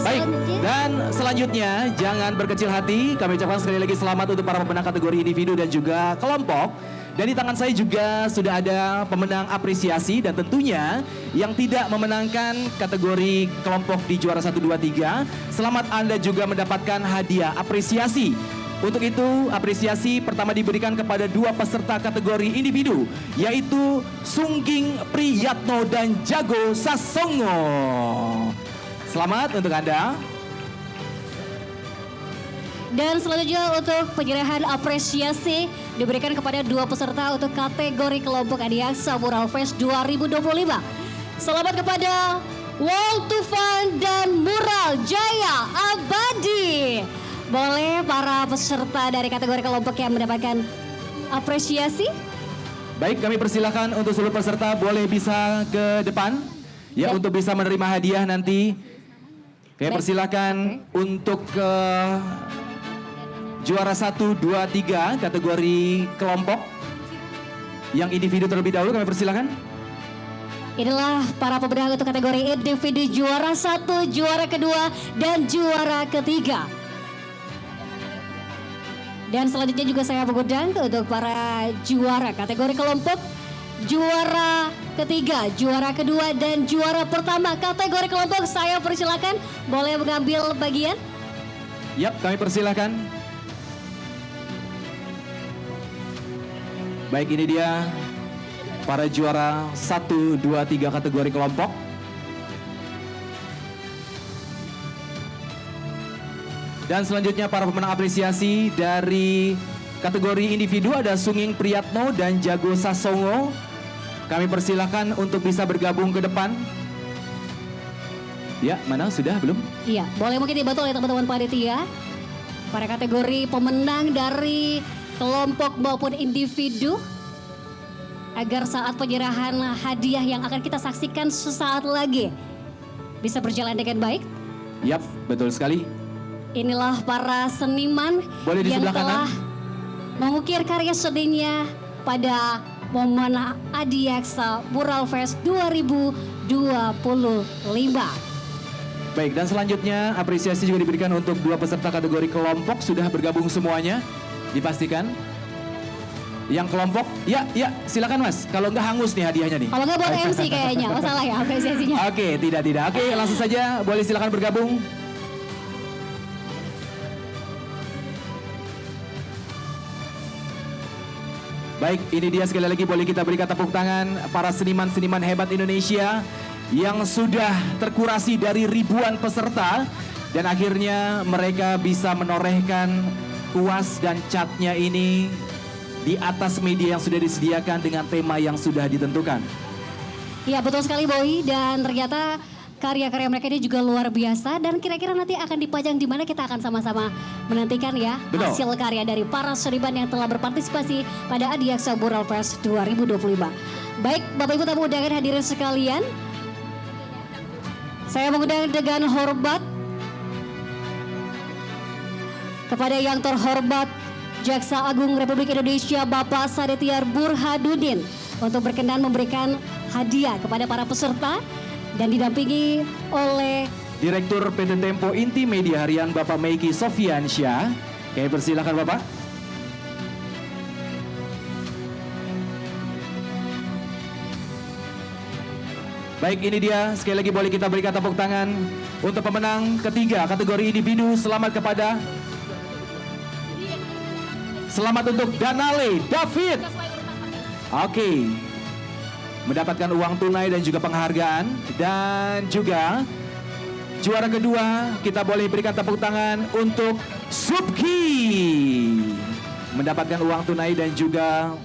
Baik, dan selanjutnya jangan berkecil hati. Kami ucapkan sekali lagi selamat untuk para pemenang kategori individu dan juga kelompok. Dan di tangan saya juga sudah ada pemenang apresiasi dan tentunya yang tidak memenangkan kategori kelompok di juara 1, 2, 3. Selamat Anda juga mendapatkan hadiah apresiasi. Untuk itu apresiasi pertama diberikan kepada 2 peserta kategori individu, yaitu Sungging Priyatno dan Jago Sasongo. Selamat untuk Anda. Dan selanjutnya untuk penyerahan apresiasi diberikan kepada 2 peserta untuk kategori kelompok Adiaksa Mural Fest 2025. Selamat kepada Wall to Fun dan Mural Jaya Abadi. Boleh para peserta dari kategori kelompok yang mendapatkan apresiasi? Baik, kami persilahkan untuk seluruh peserta boleh bisa ke depan ya untuk bisa menerima hadiah nanti. Kami persilahkan untuk juara 1, 2, 3 kategori kelompok. Yang individu terlebih dahulu kami persilahkan. Inilah para pemenang untuk kategori individu juara 1, juara kedua, dan juara ketiga. Dan selanjutnya juga saya mengundang untuk para juara kategori kelompok, juara ketiga, juara kedua, dan juara pertama kategori kelompok. Saya persilakan boleh mengambil bagian. Yap, kami persilahkan. Baik, ini dia para juara 1, 2, 3 kategori kelompok. Dan selanjutnya para pemenang apresiasi dari kategori individu ada Sunging Priyatno dan Jago Sasongo. Kami persilahkan untuk bisa bergabung ke depan. Ya, mana sudah belum? Iya, boleh mungkin dibantu oleh teman-teman panitia. Para kategori pemenang dari kelompok maupun individu agar saat penyerahan hadiah yang akan kita saksikan sesaat lagi bisa berjalan dengan baik. Yap, betul sekali. Inilah para seniman Boleh di yang sebelah telah mengukir karya seninya pada momen Adiaksa Mural Fest 2025. Baik, dan selanjutnya apresiasi juga diberikan untuk 2 peserta kategori kelompok. Sudah bergabung semuanya, dipastikan. Yang kelompok, ya silakan Mas. Kalau enggak hangus nih hadiahnya nih. Kalau enggak buat MC kayaknya, masalah ya apresiasinya. Oke, tidak. Oke, langsung saja boleh silakan bergabung. Baik, ini dia sekali lagi boleh kita berikan tepuk tangan para seniman-seniman hebat Indonesia yang sudah terkurasi dari ribuan peserta dan akhirnya mereka bisa menorehkan kuas dan catnya ini di atas media yang sudah disediakan dengan tema yang sudah ditentukan. Iya, betul sekali Boy, dan ternyata karya-karya mereka ini juga luar biasa dan kira-kira nanti akan dipajang di mana kita akan sama-sama menantikan ya. Betul. Hasil karya dari para seniman yang telah berpartisipasi pada Adiaksa Mural Fest 2025. Baik, Bapak Ibu tamu undangan hadirin sekalian, saya mengundang dengan hormat kepada yang terhormat Jaksa Agung Republik Indonesia Bapak Sadetiar Burhanuddin untuk berkenan memberikan hadiah kepada para peserta dan didampingi oleh Direktur PT Tempo Inti Media Harian Bapak Meiki Sofiansyah. Kami persilakan Bapak. Baik, ini dia sekali lagi boleh kita berikan tepuk tangan untuk pemenang ketiga kategori individu. Selamat untuk Danale David. Oke. Mendapatkan uang tunai dan juga penghargaan. Dan juga juara kedua kita boleh berikan tepuk tangan untuk Subki. Mendapatkan uang tunai dan juga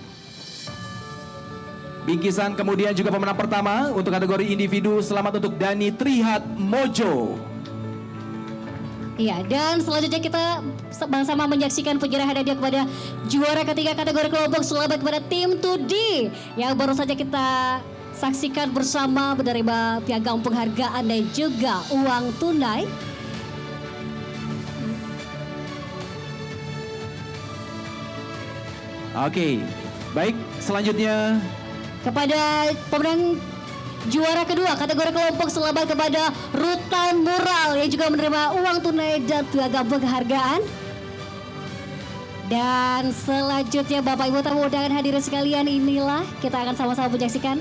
bingkisan. Kemudian juga pemenang pertama untuk kategori individu. Selamat untuk Dani Trihat Mojo. Iya, dan selanjutnya kita sama-sama menyaksikan penyerahan hadiah kepada juara ketiga kategori kelompok. Selamat kepada tim 2D yang baru saja kita saksikan bersama menerima piagam penghargaan dan juga uang tunai. Oke, baik, selanjutnya kepada pemenang juara kedua kategori kelompok, selamat kepada Rutan Mural yang juga menerima uang tunai dan piagam penghargaan. Dan selanjutnya Bapak Ibu tamu undangan hadirin sekalian, inilah kita akan sama-sama menyaksikan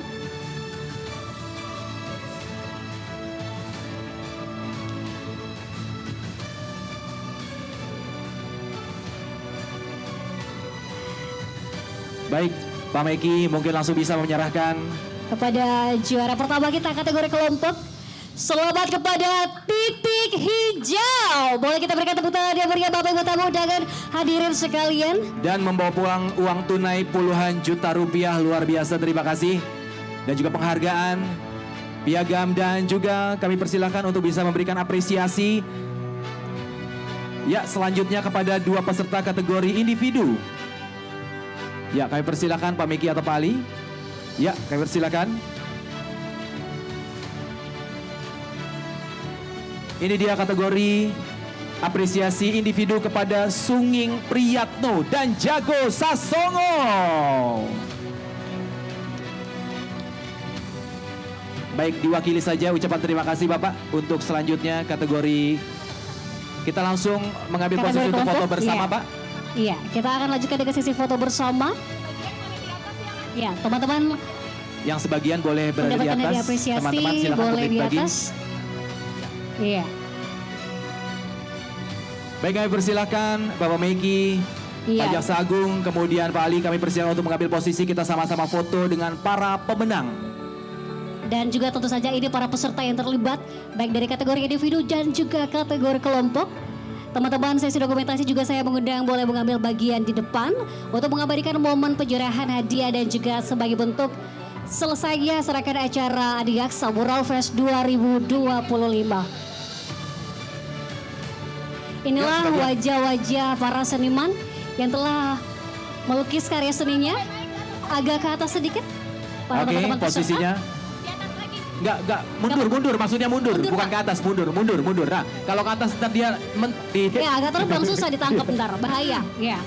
baik, Pak Meki mungkin langsung bisa menyerahkan kepada juara pertama kita kategori kelompok. Selamat kepada titik hijau. Boleh kita berikan tepuk tangan yang meriah Bapak Ibu tamu undangan hadirin sekalian. Dan membawa pulang uang tunai puluhan juta rupiah, luar biasa, terima kasih. Dan juga penghargaan, piagam, dan juga kami persilahkan untuk bisa memberikan apresiasi. Ya, selanjutnya kepada dua peserta kategori individu. Ya, kami persilahkan Pak Meki atau Pak Ali. Ya, kami persilahkan. Ini dia kategori apresiasi individu kepada Sunging Priyatno dan Jago Sasongo. Baik, diwakili saja ucapan terima kasih Bapak. Untuk selanjutnya kategori, kita langsung mengambil posisi untuk foto bersama Pak. Iya, kita akan lanjutkan dengan sesi foto bersama. Ya, teman-teman Yang sebagian boleh berada di mendapatkan hadiah atas. apresiasi, Teman-teman silakan boleh untuk di dibagi. atas. Iya. Baik, kami persilahkan Bapak Meki, Iya. Pak Jaksa Agung, kemudian Pak Ali, kami persilahkan untuk mengambil posisi, kita sama-sama foto dengan para pemenang. Dan juga tentu saja ini para peserta yang terlibat, baik dari kategori individu dan juga kategori kelompok. Teman-teman sesi dokumentasi juga saya mengundang boleh mengambil bagian di depan untuk mengabadikan momen penyerahan hadiah dan juga sebagai bentuk selesainya serahkan acara Adiaksa Mural Fest 2025. Inilah wajah-wajah para seniman yang telah melukis karya seninya. Agak ke atas sedikit. Para Oke, teman-teman peserta. posisinya. Enggak, mundur, maksudnya mundur, bukan ke atas, mundur. Nah, kalau ke atas ntar dia Ya, agak terbang susah ditangkap bentar, bahaya. Ya.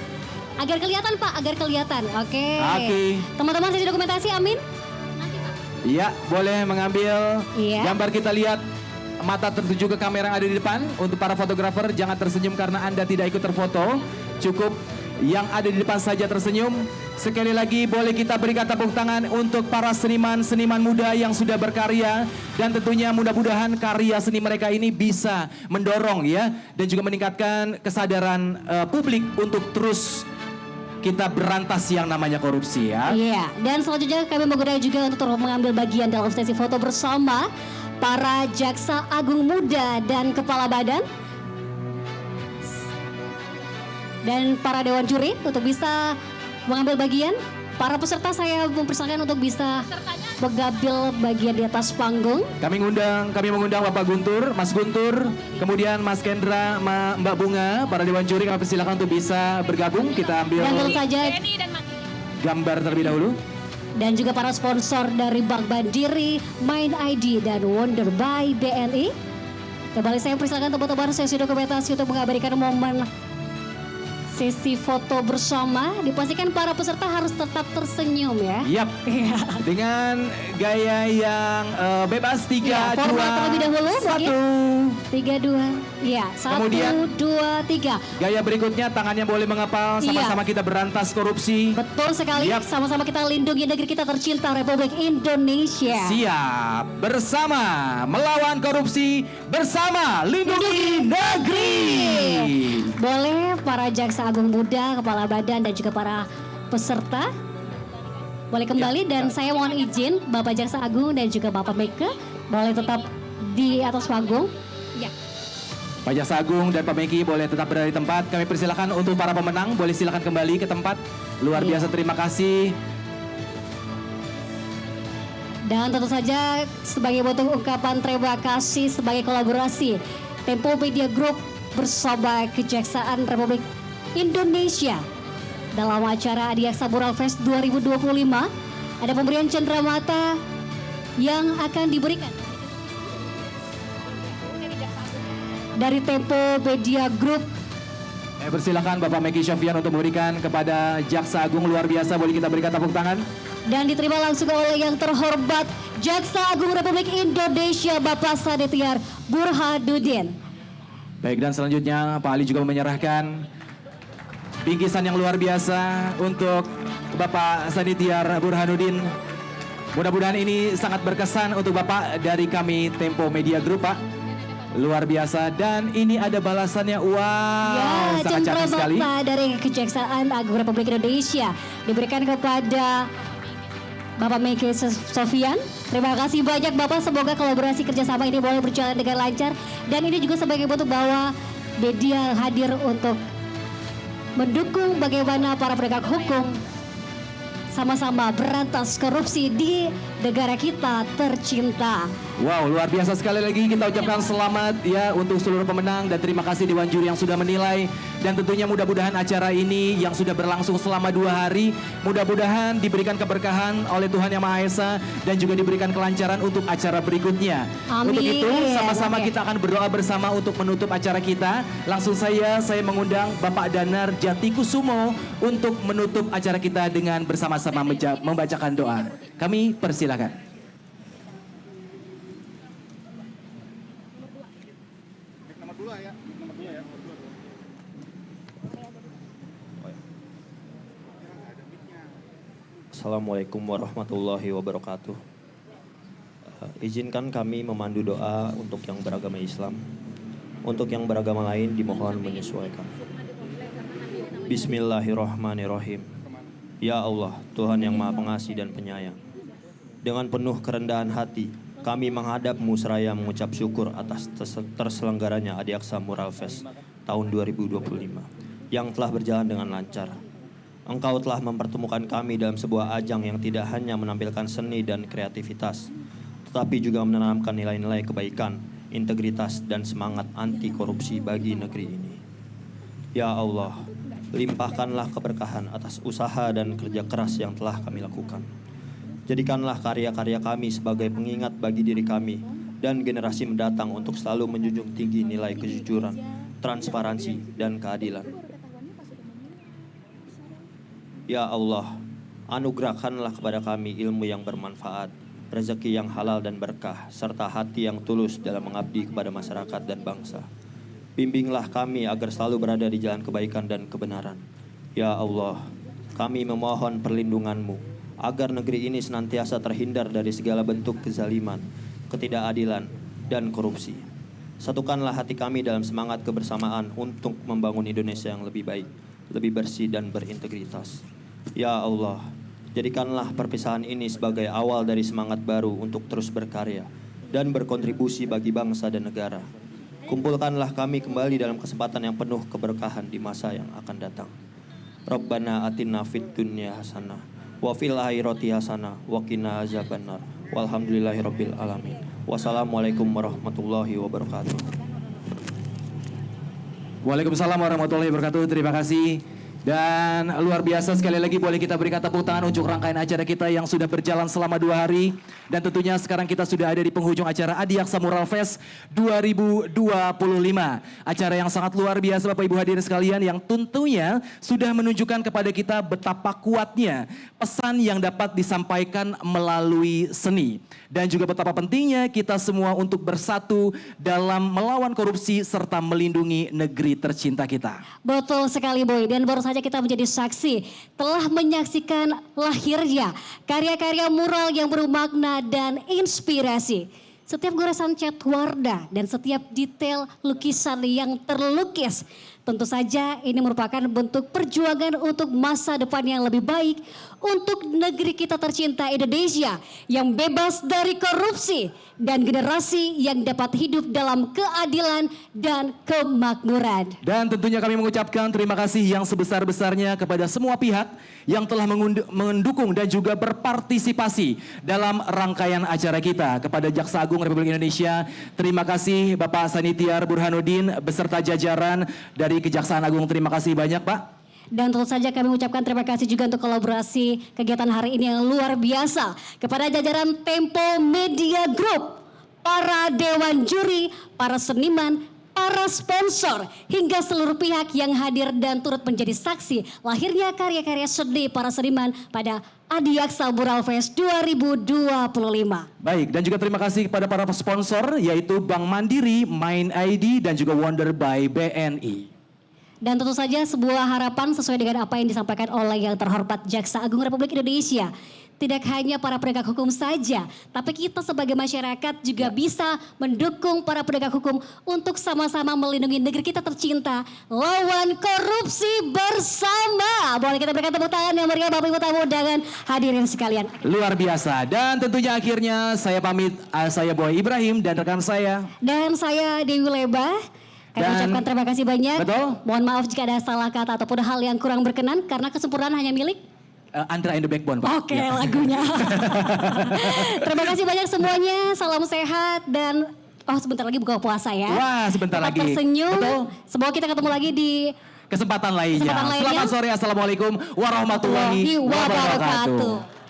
Agar kelihatan Pak, agar kelihatan. Oke. Teman-teman sesi dokumentasi, amin. Iya, boleh mengambil Iya. gambar, kita lihat mata tertuju ke kamera yang ada di depan. Untuk para fotografer jangan tersenyum karena Anda tidak ikut terfoto. Cukup yang ada di depan saja tersenyum. Sekali lagi boleh kita berikan tepuk tangan untuk para seniman-seniman muda yang sudah berkarya. Dan tentunya mudah-mudahan karya seni mereka ini bisa mendorong ya. Dan juga meningkatkan kesadaran publik untuk terus kita berantas yang namanya korupsi ya. Iya, dan selanjutnya kami mengundang juga untuk mengambil bagian dalam sesi foto bersama para Jaksa Agung Muda dan Kepala Badan. Dan para Dewan Juri untuk bisa mengambil bagian. Para peserta saya mempersilakan untuk bisa mengambil bagian di atas panggung. Kami mengundang Bapak Guntur, Mas Guntur, kemudian Mas Kendra, Mbak Bunga, para Dewan Juri kami persilakan untuk bisa bergabung. Kita ambil Dan tentu saja gambar terlebih dahulu. dan juga para sponsor dari Bank Mandiri, Mind ID, dan Wonder by BNI. Kembali saya persilakan teman-teman sesi dokumentasi untuk mengabadikan momen sesi foto bersama. Dipastikan para peserta harus tetap tersenyum ya. Yap. Dengan gaya yang bebas 3, Ya, 2, format terlebih dahulu, 1. 3, 2. Ya, 1, Kemudian 2, 3. Gaya berikutnya tangannya boleh mengepal, sama-sama kita berantas korupsi. Betul sekali, Yap. sama-sama kita lindungi negeri kita tercinta Republik Indonesia. Siap, bersama melawan korupsi, bersama lindungi negeri. Boleh para Jaksa Agung Muda, Kepala Badan dan juga para peserta boleh kembali dan saya mohon izin Bapak Jaksa Agung dan juga Bapak Meke boleh tetap di atas panggung. Ya. Pak Jaksa Agung dan Pak Meki boleh tetap berada di tempat. Kami persilakan untuk para pemenang boleh silakan kembali ke tempat. Luar biasa, terima kasih. Dan tentu saja sebagai bentuk ungkapan terima kasih sebagai kolaborasi Tempo Media Group bersama Kejaksaan Republik Indonesia dalam acara Adiaksa Mural Fest 2025 ada pemberian cenderamata yang akan diberikan dari Tempo Media Group. Persilakan Bapak Meki Syafian untuk memberikan kepada Jaksa Agung, luar biasa, boleh kita berikan tepuk tangan. Dan diterima langsung oleh yang terhormat Jaksa Agung Republik Indonesia Bapak Sanitiar Burhanuddin. Baik, dan selanjutnya Pak Ali juga menyerahkan bingkisan yang luar biasa untuk Bapak Sanitiar Burhanuddin. Mudah-mudahan ini sangat berkesan untuk Bapak dari kami Tempo Media Group, Pak. Luar biasa, dan ini ada balasannya. Wow, sangat cantik sekali. Cenderamata dari Kejaksaan Agung Republik Indonesia diberikan kepada Bapak Meke Sofian. Terima kasih banyak Bapak, semoga kolaborasi kerjasama ini boleh berjalan dengan lancar. Dan ini juga sebagai bentuk bahwa media hadir untuk mendukung bagaimana para penegak hukum sama-sama berantas korupsi di negara kita tercinta. Wow, luar biasa sekali lagi kita ucapkan selamat ya untuk seluruh pemenang dan terima kasih Dewan Juri yang sudah menilai. Dan tentunya mudah-mudahan acara ini yang sudah berlangsung selama 2 hari, mudah-mudahan diberikan keberkahan oleh Tuhan Yang Maha Esa dan juga diberikan kelancaran untuk acara berikutnya. Amin. Untuk itu sama-sama Oke. kita akan berdoa bersama untuk menutup acara kita. Langsung saya mengundang Bapak Danar Jatikusumo untuk menutup acara kita dengan bersama-sama membacakan doa. Kami persilakan. Assalamualaikum warahmatullahi wabarakatuh. Izinkan kami memandu doa untuk yang beragama Islam. Untuk yang beragama lain dimohon menyesuaikan. Bismillahirrahmanirrahim. Ya Allah, Tuhan yang Maha Pengasih dan Penyayang. Dengan penuh kerendahan hati, kami menghadap-Mu seraya mengucap syukur atas terselenggaranya Adiaksa Mural Fest tahun 2025 yang telah berjalan dengan lancar. Engkau telah mempertemukan kami dalam sebuah ajang yang tidak hanya menampilkan seni dan kreativitas, tetapi juga menanamkan nilai-nilai kebaikan, integritas, dan semangat anti korupsi bagi negeri ini. Ya Allah, limpahkanlah keberkahan atas usaha dan kerja keras yang telah kami lakukan. Jadikanlah karya-karya kami sebagai pengingat bagi diri kami dan generasi mendatang untuk selalu menjunjung tinggi nilai kejujuran, transparansi, dan keadilan. Ya Allah, anugerahkanlah kepada kami ilmu yang bermanfaat, rezeki yang halal dan berkah, serta hati yang tulus dalam mengabdi kepada masyarakat dan bangsa. Bimbinglah kami agar selalu berada di jalan kebaikan dan kebenaran. Ya Allah, kami memohon perlindungan-Mu, agar negeri ini senantiasa terhindar dari segala bentuk kezaliman, ketidakadilan, dan korupsi. Satukanlah hati kami dalam semangat kebersamaan untuk membangun Indonesia yang lebih baik, lebih bersih dan berintegritas. Ya Allah, jadikanlah perpisahan ini sebagai awal dari semangat baru untuk terus berkarya dan berkontribusi bagi bangsa dan negara. Kumpulkanlah kami kembali dalam kesempatan yang penuh keberkahan di masa yang akan datang. Rabbana atina fid dunya hasanah wa fil akhirati hasanah wa qina azabannar. Walhamdulillahirabbil alamin. Wassalamualaikum warahmatullahi wabarakatuh. Waalaikumsalam warahmatullahi wabarakatuh. Terima kasih. Dan luar biasa sekali lagi boleh kita berikan tepuk tangan untuk rangkaian acara kita yang sudah berjalan selama 2 hari. Dan tentunya sekarang kita sudah ada di penghujung acara Adiaksa Mural Fest 2025. Acara yang sangat luar biasa Bapak Ibu hadirin sekalian yang tentunya sudah menunjukkan kepada kita betapa kuatnya pesan yang dapat disampaikan melalui seni. Dan juga betapa pentingnya kita semua untuk bersatu dalam melawan korupsi serta melindungi negeri tercinta kita. Betul sekali Boy, dan baru saja kita menjadi saksi telah menyaksikan lahirnya karya-karya mural yang bermakna dan inspirasi. Setiap goresan cat warna dan setiap detail lukisan yang terlukis tentu saja ini merupakan bentuk perjuangan untuk masa depan yang lebih baik untuk negeri kita tercinta Indonesia yang bebas dari korupsi dan generasi yang dapat hidup dalam keadilan dan kemakmuran. Dan tentunya kami mengucapkan terima kasih yang sebesar-besarnya kepada semua pihak yang telah mendukung dan juga berpartisipasi dalam rangkaian acara kita. Kepada Jaksa Agung Republik Indonesia, terima kasih Bapak Sanitiar Burhanuddin beserta jajaran dari Kejaksaan Agung. Terima kasih banyak Pak. Dan tentu saja kami mengucapkan terima kasih juga untuk kolaborasi kegiatan hari ini yang luar biasa kepada jajaran Tempo Media Group, para dewan juri, para seniman, para sponsor, hingga seluruh pihak yang hadir dan turut menjadi saksi lahirnya karya-karya seni para seniman pada Adiaksa Mural Fest 2025. Baik, dan juga terima kasih kepada para sponsor yaitu Bank Mandiri, Mind ID, dan juga Wonder by BNI. Dan tentu saja sebuah harapan sesuai dengan apa yang disampaikan oleh yang terhormat Jaksa Agung Republik Indonesia. tidak hanya para penegak hukum saja, tapi kita sebagai masyarakat juga bisa mendukung para penegak hukum untuk sama-sama melindungi negeri kita tercinta, lawan korupsi bersama. Boleh kita berikan tepuk tangan yang meriah Bapak Ibu tamu undangan hadirin sekalian. Luar biasa. Dan tentunya akhirnya saya pamit, saya Boy Ibrahim dan rekan saya. Dan saya Dewi Leba. Kami ucapkan terima kasih banyak. Betul. Mohon maaf jika ada salah kata ataupun hal yang kurang berkenan karena kesempurnaan hanya milik Andra and the Backbone, Pak. Oke, lagunya. Terima kasih banyak semuanya. Salam sehat dan sebentar lagi buka puasa ya. Wah, sebentar Tetap lagi. tersenyum. Betul. Semoga kita ketemu lagi di Kesempatan lainnya. Selamat sore. Assalamualaikum warahmatullahi wabarakatuh.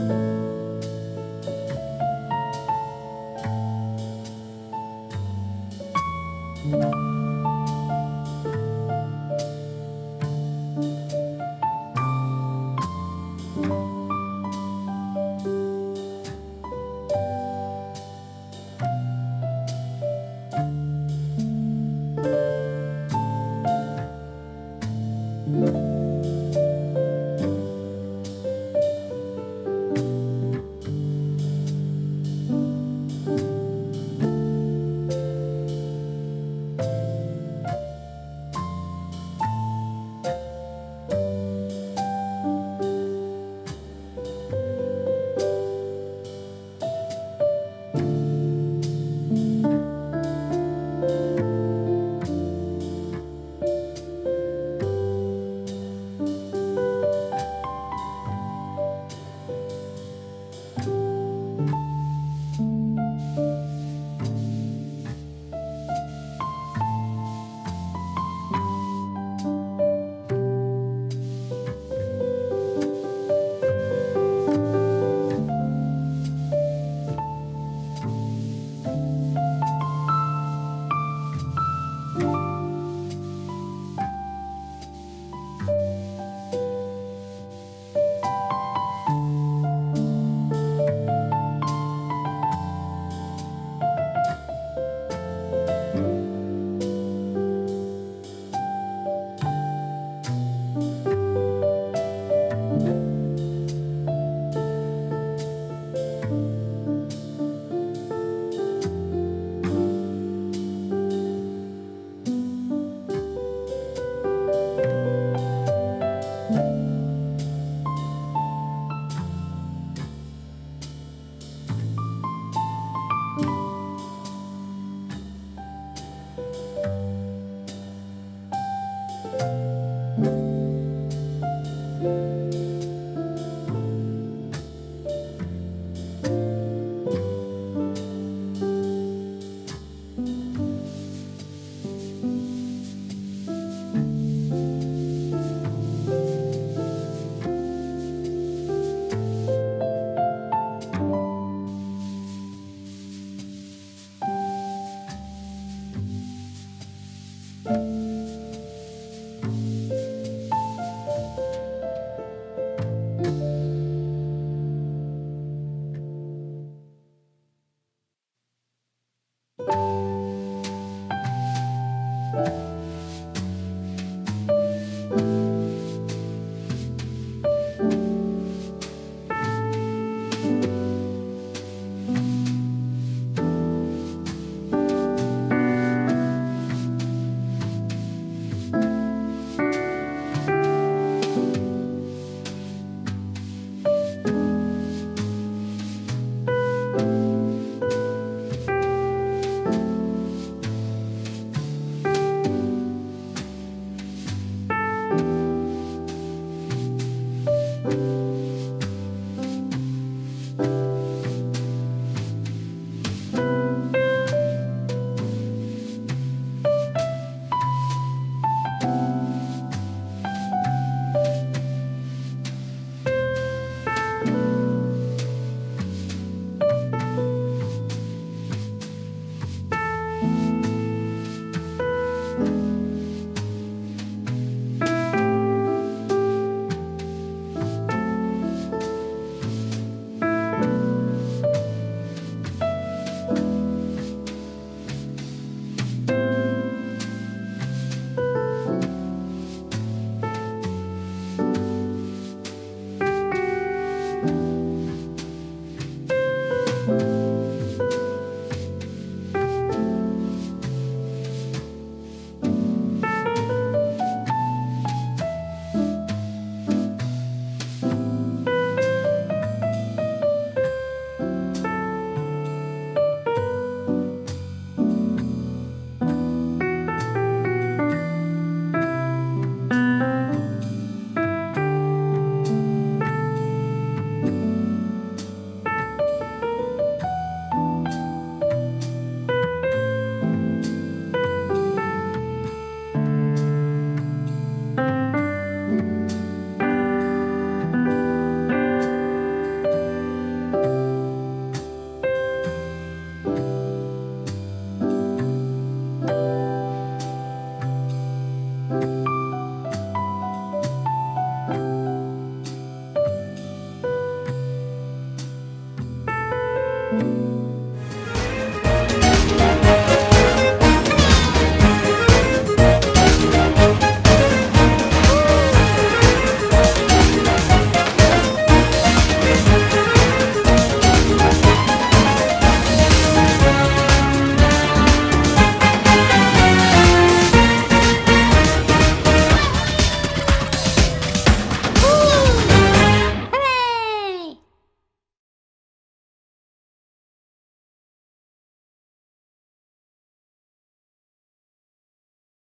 Indonesia.